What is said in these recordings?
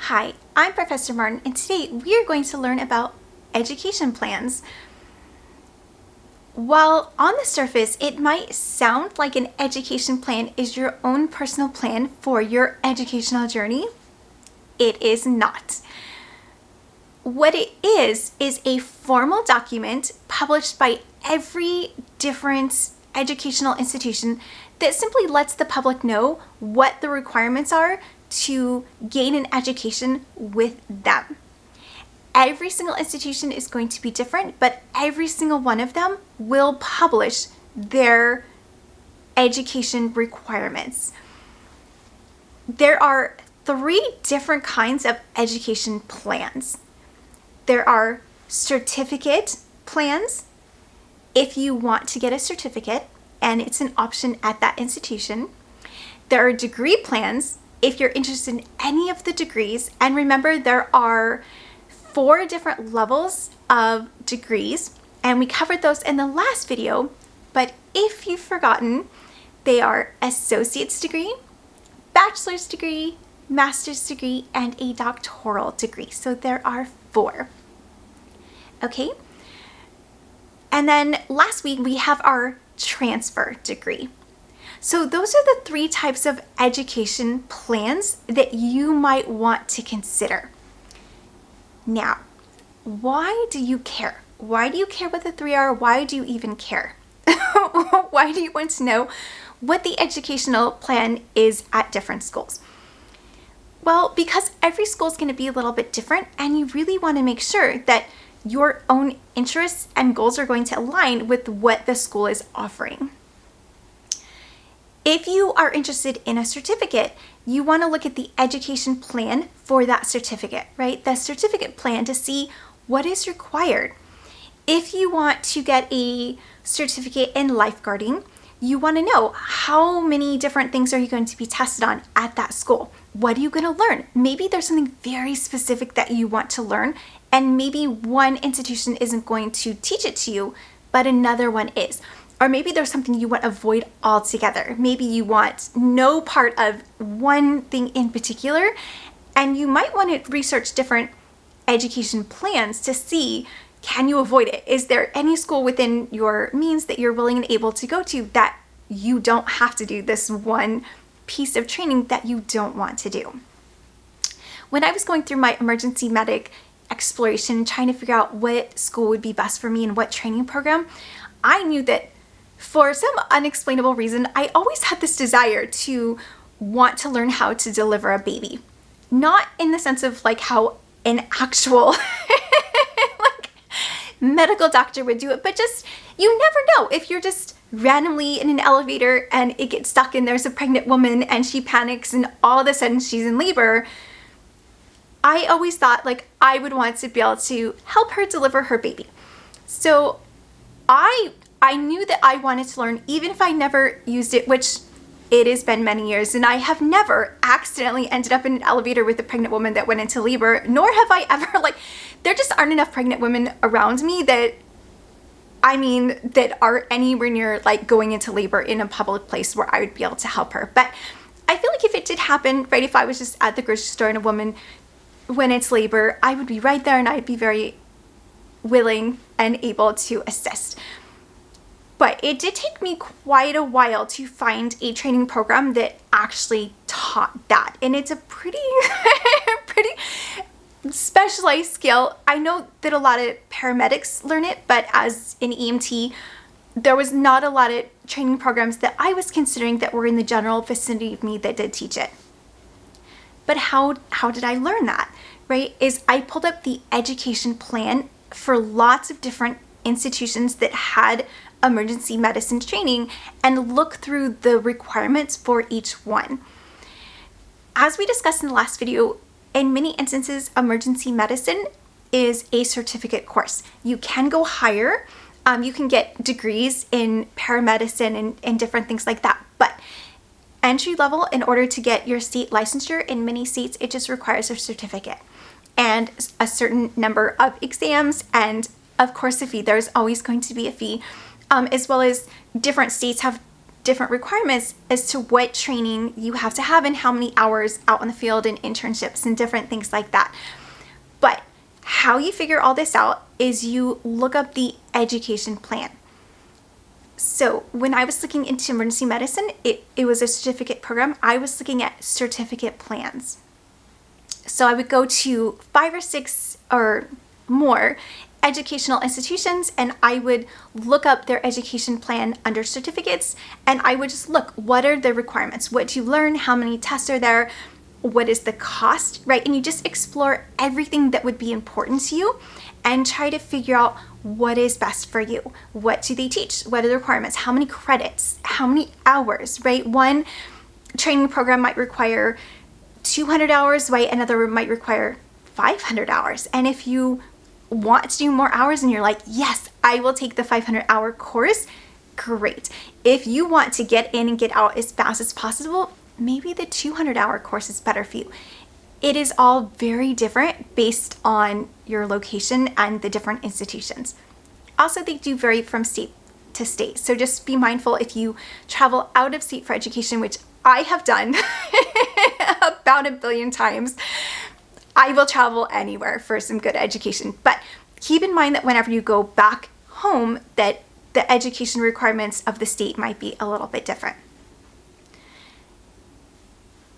Hi, I'm Professor Martin, and today we are going to learn about education plans. While on the surface, it might sound like an education plan is your own personal plan for your educational journey, it is not. What it is a formal document published by every different educational institution that simply lets the public know what the requirements are to gain an education with them. Every single institution is going to be different, but every single one of them will publish their education requirements. There are 3 different kinds of education plans. There are certificate plans, if you want to get a certificate, and it's an option at that institution. There are degree plans, if you're interested in any of the degrees, and remember there are 4 different levels of degrees, and we covered those in the last video, but if you've forgotten, they are associate's degree, bachelor's degree, master's degree, and a doctoral degree. So there are 4. Okay? And then last week we have our transfer degree. So those are the 3 types of education plans that you might want to consider. Now, why do you care? Why do you care what the 3 are? Why do you even care? Why do you want to know what the educational plan is at different schools? Well, because every school is going to be a little bit different, and you really want to make sure that your own interests and goals are going to align with what the school is offering. If you are interested in a certificate, you want to look at the education plan for that certificate, right? The certificate plan to see what is required. If you want to get a certificate in lifeguarding, you want to know how many different things are you going to be tested on at that school? What are you going to learn? Maybe there's something very specific that you want to learn, and maybe one institution isn't going to teach it to you, but another one is. Or maybe there's something you want to avoid altogether. Maybe you want no part of one thing in particular, and you might want to research different education plans to see, can you avoid it? Is there any school within your means that you're willing and able to go to that you don't have to do this one piece of training that you don't want to do? When I was going through my emergency medic exploration, trying to figure out what school would be best for me and what training program, I knew that for some unexplainable reason, I always had this desire to want to learn how to deliver a baby. Not in the sense of like how an actual like medical doctor would do it, but just, you never know if you're just randomly in an elevator and it gets stuck and there's a pregnant woman and she panics and all of a sudden she's in labor. I always thought like I would want to be able to help her deliver her baby. So I knew that I wanted to learn, even if I never used it, which it has been many years, and I have never accidentally ended up in an elevator with a pregnant woman that went into labor, nor have I ever, there just aren't enough pregnant women around me that are anywhere near going into labor in a public place where I would be able to help her. But I feel like if it did happen, right, if I was just at the grocery store and a woman went into labor, I would be right there and I'd be very willing and able to assist. But it did take me quite a while to find a training program that actually taught that. And it's a pretty specialized skill. I know that a lot of paramedics learn it, but as an EMT, there was not a lot of training programs that I was considering that were in the general vicinity of me that did teach it. But how did I learn that, right? Is I pulled up the education plan for lots of different institutions that had emergency medicine training and look through the requirements for each one. As we discussed in the last video, in many instances, emergency medicine is a certificate course. You can go higher. You can get degrees in paramedicine and different things like that. But entry level, in order to get your state licensure, in many states, it just requires a certificate and a certain number of exams and, of course, a fee. There's always going to be a fee, as well as different states have different requirements as to what training you have to have and how many hours out in the field and internships and different things like that. But how you figure all this out is you look up the education plan. So when I was looking into emergency medicine, it was a certificate program. I was looking at certificate plans. So I would go to 5 or 6 or more educational institutions, and I would look up their education plan under certificates, and I would just look, what are the requirements? What do you learn? How many tests are there? What is the cost, right? And you just explore everything that would be important to you and try to figure out what is best for you. What do they teach? What are the requirements? How many credits? How many hours, right? One training program might require 200 hours, right? Another might require 500 hours. And if you want to do more hours and you're like, yes, I will take the 500-hour course, great. If you want to get in and get out as fast as possible, maybe the 200-hour course is better for you. It is all very different based on your location and the different institutions. Also, they do vary from state to state. So just be mindful if you travel out of state for education, which I have done about 1 billion times. I will travel anywhere for some good education. But keep in mind that whenever you go back home, that the education requirements of the state might be a little bit different.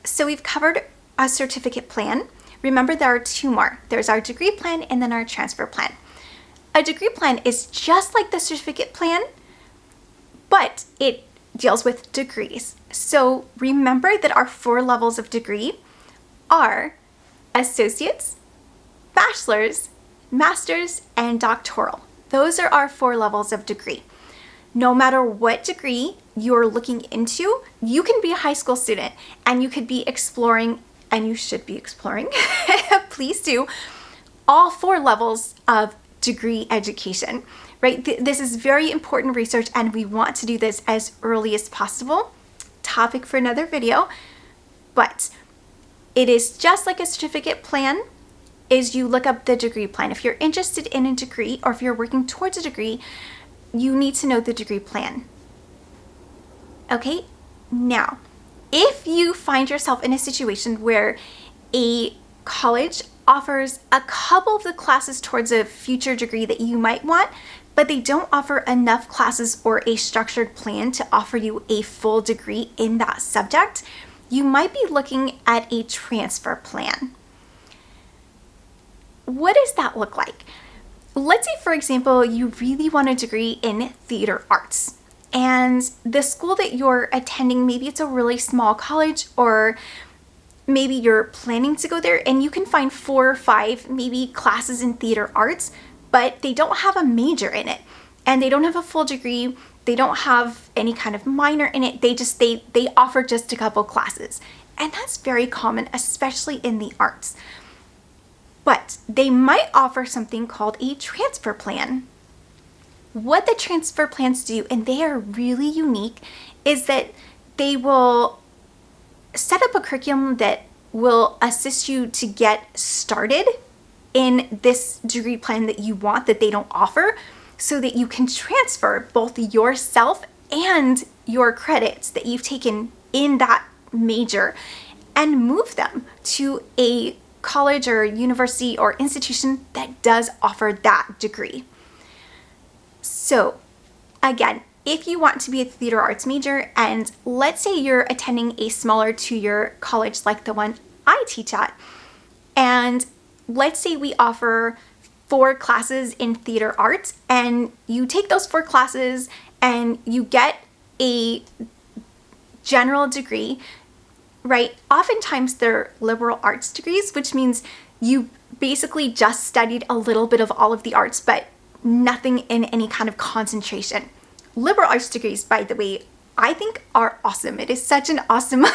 So we've covered a certificate plan. Remember, there are 2 more. There's our degree plan and then our transfer plan. A degree plan is just like the certificate plan, but it deals with degrees. So remember that our 4 levels of degree are associates, bachelor's, master's, and doctoral. Those are our 4 levels of degree. No matter what degree you're looking into, you can be a high school student and you could be exploring, and you should be exploring, please do, all 4 levels of degree education, right? This is very important research and we want to do this as early as possible. Topic for another video, but it is just like a certificate plan. Is you look up the degree plan. If you're interested in a degree or if you're working towards a degree, you need to know the degree plan. Okay, now, if you find yourself in a situation where a college offers a couple of the classes towards a future degree that you might want, but they don't offer enough classes or a structured plan to offer you a full degree in that subject, you might be looking at a transfer plan. What does that look like? Let's say, for example, you really want a degree in theater arts, and the school that you're attending, maybe it's a really small college, or maybe you're planning to go there and you can find 4 or 5 maybe classes in theater arts, but they don't have a major in it and they don't have a full degree. They don't have any kind of minor in it. They offer just a couple classes, and that's very common, especially in the arts. But they might offer something called a transfer plan. What the transfer plans do, and they are really unique, is that they will set up a curriculum that will assist you to get started in this degree plan that you want that they don't offer, so that you can transfer both yourself and your credits that you've taken in that major and move them to a college or university or institution that does offer that degree. So again, if you want to be a theater arts major, and let's say you're attending a smaller 2-year college like the one I teach at, and let's say we offer 4 classes in theater arts, and you take those 4 classes and you get a general degree, right? Oftentimes they're liberal arts degrees, which means you basically just studied a little bit of all of the arts, but nothing in any kind of concentration. Liberal arts degrees, by the way, I think are awesome. It is such an awesome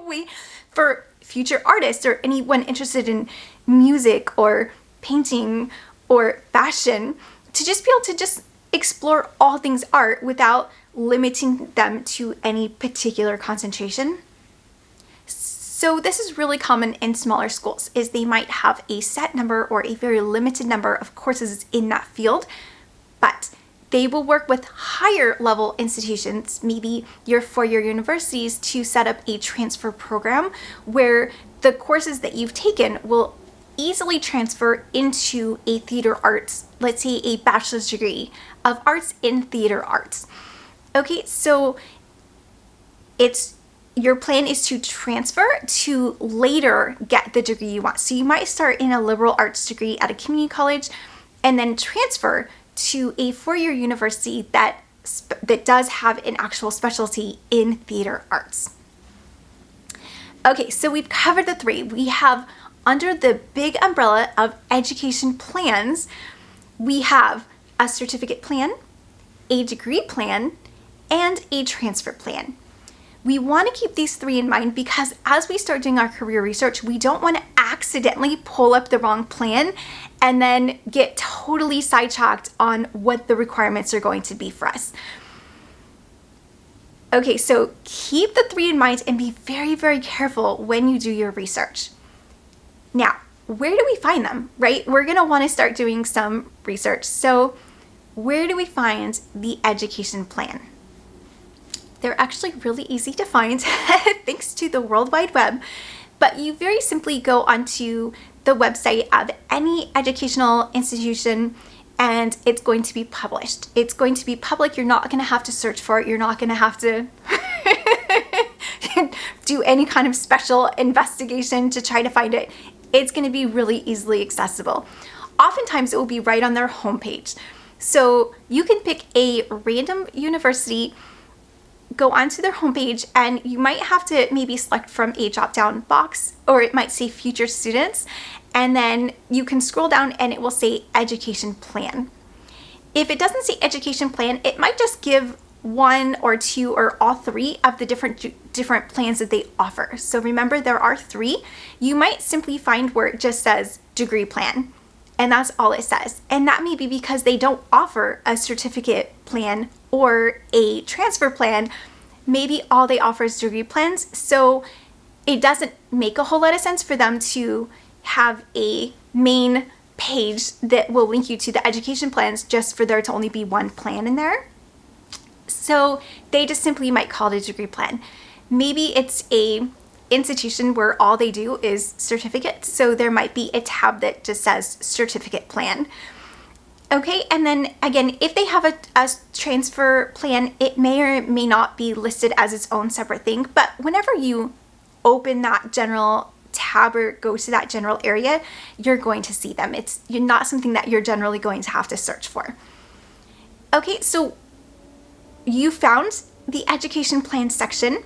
way for future artists or anyone interested in music or painting or fashion to just be able to just explore all things art without limiting them to any particular concentration. So this is really common in smaller schools, is they might have a set number or a very limited number of courses in that field, but They will work with higher level institutions, maybe your four-year universities, to set up a transfer program where the courses that you've taken will easily transfer into a theater arts, let's say a bachelor's degree of arts in theater arts. Okay, so your plan is to transfer to later get the degree you want. So you might start in a liberal arts degree at a community college and then transfer to a four-year university that does have an actual specialty in theater arts. Okay, so we've covered the three. We have, under the big umbrella of education plans, we have a certificate plan, a degree plan, and a transfer plan. We want to keep these three in mind because as we start doing our career research, we don't want to accidentally pull up the wrong plan and then get totally sidetracked on what the requirements are going to be for us. Okay, so keep the three in mind and be very, very careful when you do your research. Now, where do we find them, right? We're going to want to start doing some research. So where do we find the education plan? They're actually really easy to find thanks to the World Wide Web, but you very simply go onto the website of any educational institution and it's going to be published. It's going to be public. You're not going to have to search for it. You're not going to have to do any kind of special investigation to try to find it. It's going to be really easily accessible. Oftentimes it will be right on their homepage. So you can pick a random university, go onto their homepage, and you might have to maybe select from a drop-down box, or it might say future students, and then you can scroll down and it will say education plan. If it doesn't say education plan, it might just give one or two or all three of the different plans that they offer. So remember, there are three. You might simply find where it just says degree plan, and that's all it says. And that may be because they don't offer a certificate plan or a transfer plan. Maybe all they offer is degree plans. So it doesn't make a whole lot of sense for them to have a main page that will link you to the education plans just for there to only be one plan in there. So they just simply might call it a degree plan. Maybe it's a institution where all they do is certificates. So there might be a tab that just says certificate plan. Okay, and then again, if they have a transfer plan, it may or may not be listed as its own separate thing, but whenever you open that general tab or go to that general area, you're going to see them. You're not something that you're generally going to have to search for. Okay, so you found the education plan section.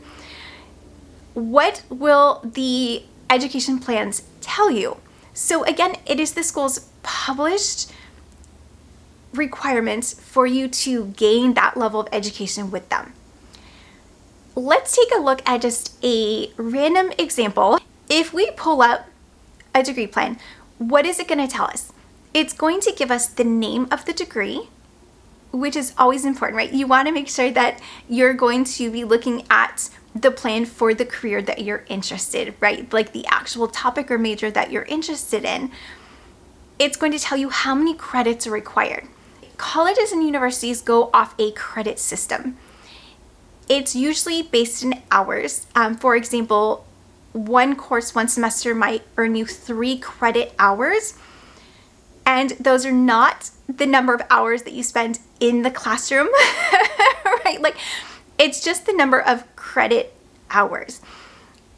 What will the education plans tell you? So again, it is the school's published requirements for you to gain that level of education with them. Let's take a look at just a random example. If we pull up a degree plan, what is it going to tell us? It's going to give us the name of the degree, which is always important, right? You want to make sure that you're going to be looking at the plan for the career that you're interested, right? Like the actual topic or major that you're interested in. It's going to tell you how many credits are required. Colleges and universities go off a credit system. It's usually based in hours. For example, one course, one semester might earn you 3 credit hours. And those are not the number of hours that you spend in the classroom, right? Like, it's just the number of credit hours.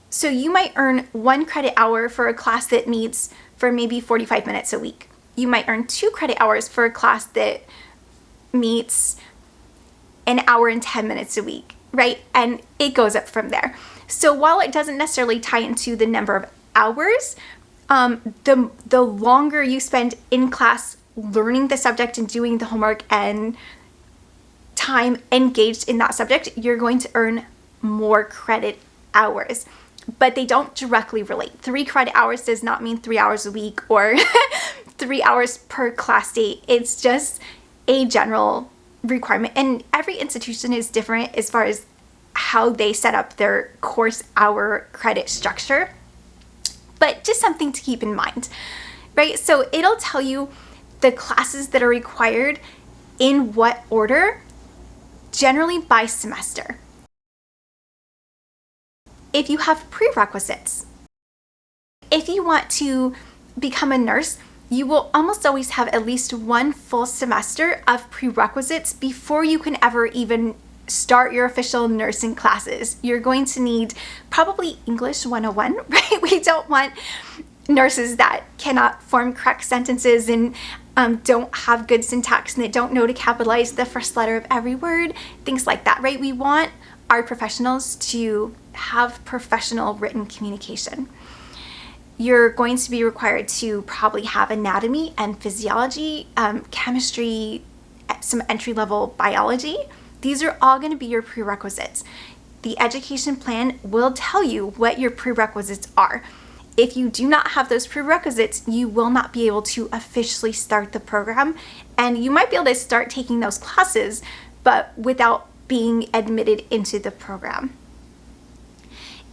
So you might earn 1 credit hour for a class that meets for maybe 45 minutes a week. You might earn 2 credit hours for a class that meets an hour and 10 minutes a week, right? And it goes up from there. So while it doesn't necessarily tie into the number of hours, the longer you spend in class learning the subject and doing the homework and time engaged in that subject, you're going to earn more credit hours. But they don't directly relate. 3 credit hours does not mean 3 hours a week or 3 hours per class day. It's just a general requirement. And every institution is different as far as how they set up their course hour credit structure. But just something to keep in mind, right? So it'll tell you the classes that are required in what order? Generally by semester. If you have prerequisites, if you want to become a nurse, you will almost always have at least one full semester of prerequisites before you can ever even start your official nursing classes. You're going to need probably English 101, right? We don't want nurses that cannot form correct sentences and don't have good syntax and they don't know to capitalize the first letter of every word, things like that, right? We want our professionals to have professional written communication. You're going to be required to probably have anatomy and physiology, chemistry, some entry-level biology. These are all going to be your prerequisites. The education plan will tell you what your prerequisites are. If you do not have those prerequisites, you will not be able to officially start the program, and you might be able to start taking those classes, but without being admitted into the program.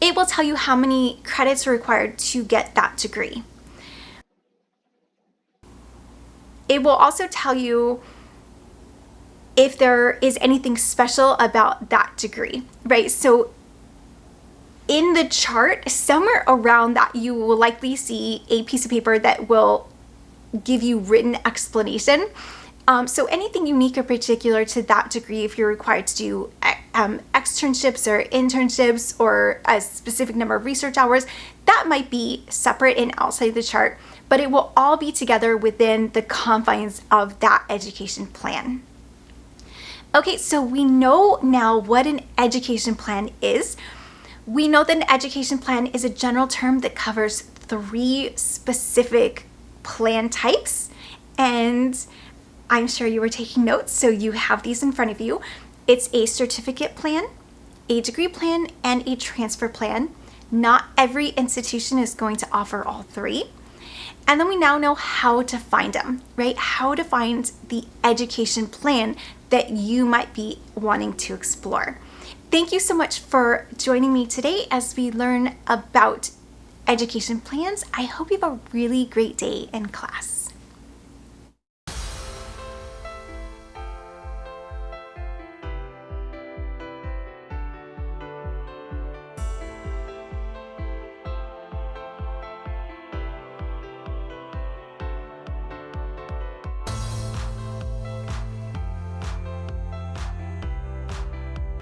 It will tell you how many credits are required to get that degree. It will also tell you if there is anything special about that degree, right? So in the chart, somewhere around that, you will likely see a piece of paper that will give you written explanation. So anything unique or particular to that degree, if you're required to do externships or internships or a specific number of research hours, that might be separate and outside the chart, but it will all be together within the confines of that education plan. Okay, so we know now what an education plan is. We know that an education plan is a general term that covers 3 specific plan types, and I'm sure you were taking notes, so you have these in front of you. It's a certificate plan, a degree plan, and a transfer plan. Not every institution is going to offer all 3. And then we now know how to find them, right? How to find the education plan that you might be wanting to explore. Thank you so much for joining me today as we learn about education plans. I hope you have a really great day in class.